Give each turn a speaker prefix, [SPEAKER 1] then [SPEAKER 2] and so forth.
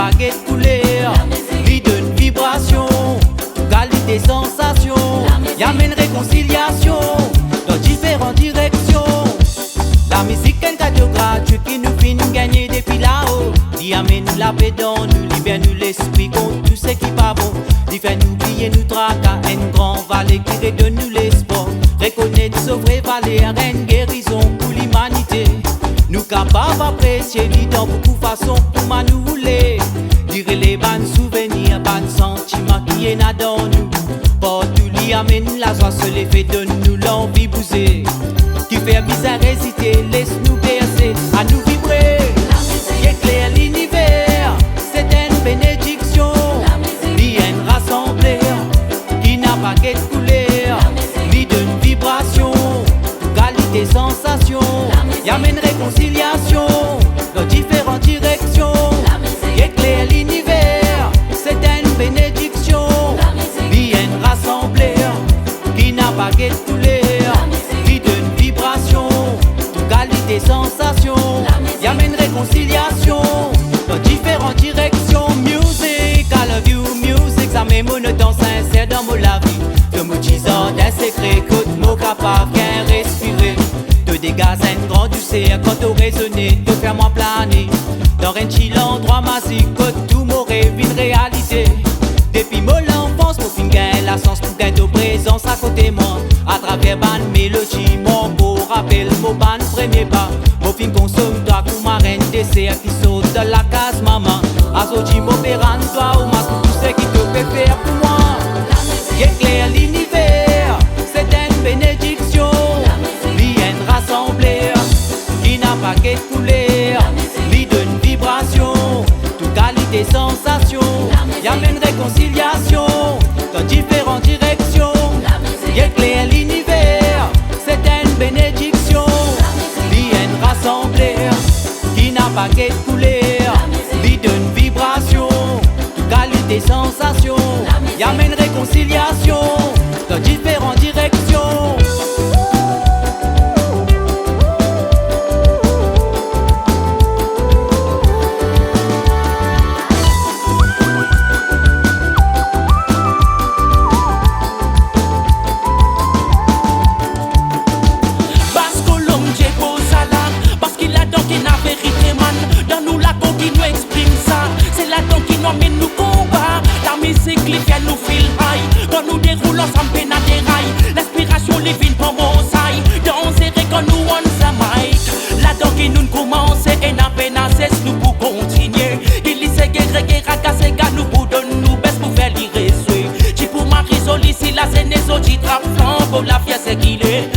[SPEAKER 1] pas de couleur, vie d'une vibration, qualité sensation, y amène réconciliation dans différentes directions. La musique est un cadeau gratuit qui nous fait nous gagner depuis là-haut. Il amène la paix dans nous, libère nous l'esprit contre tout ce qui pas bon. Il fait nous oublier, nous tracas, une grande vallée qui redonne nous l'espoir. Reconnaître ce vrai valeur, une guérison pour l'humanité. Nous capables d'apprécier lui dans beaucoup de façons pour manouler. Dire les bonnes souvenirs, bonnes sentiments qui est dans nous. Partout lui amène la joie, se l'effet de nous l'envie bouser. Qui fait bizarre hésiter, laisse-nous bercer, à nous vibrer. Qui éclaire l'univers, c'est une bénédiction. Bien rassemblée, qui n'a pas de couleur, vie d'une vibration, qualité sensation, y amène réconciliation dans différentes directions. Qui éclaire l'univers, c'est une bénédiction. Bien rassemblée, qui n'a pas de couleur, vie d'une vibration, qualité sensation, y amène réconciliation dans différentes directions. Music, I love you, music, ça met mon temps sincère dans la vie. De mon disant d'un secret, côte mot capable bien respirer. De dégâts, un grand douceur quand on raisonner, de faire moi planer. Dans un chill endroit magique, côte tout mon rêve, une réalité. Depuis mon enfance, mon fin gagne la sens pour d'être au présence à côté moi. À travers ban mélodie, mon beau rappel, mon ban premier pas. Mon film consomme toi comme ma reine dessert qui saute de la case maman. Azodi mon péran toi ou ma tout ce qui te fait faire pour moi. Qui éclaire l'univers, c'est une bénédiction. Bien rassemblée, qui n'a pas de couleur, vie d'une vibration, toute qualité sensation, y amène réconciliation dans différentes directions. Qui éclaire l'univers, c'est une bénédiction. Bien rassemblée, qui n'a pas de couleur, vie d'une vibration, toute qualité sensation, y amène réconciliation dans différentes directions.
[SPEAKER 2] Mais nous combat, la musique qui nous feel high. Quand nous déroulons sans peine à des rails, l'inspiration les villes pour mosaï. Danser quand nous on sa mic. La danse qui nous commence et n'a peine à cesse nous pour continuer. Il y a guerre, guerre, casse, gars nous pour donner nous baisse pour faire l'irrésoudre. J'ai pour ma résolution, la scène est au titre pour la fière c'est qu'il est.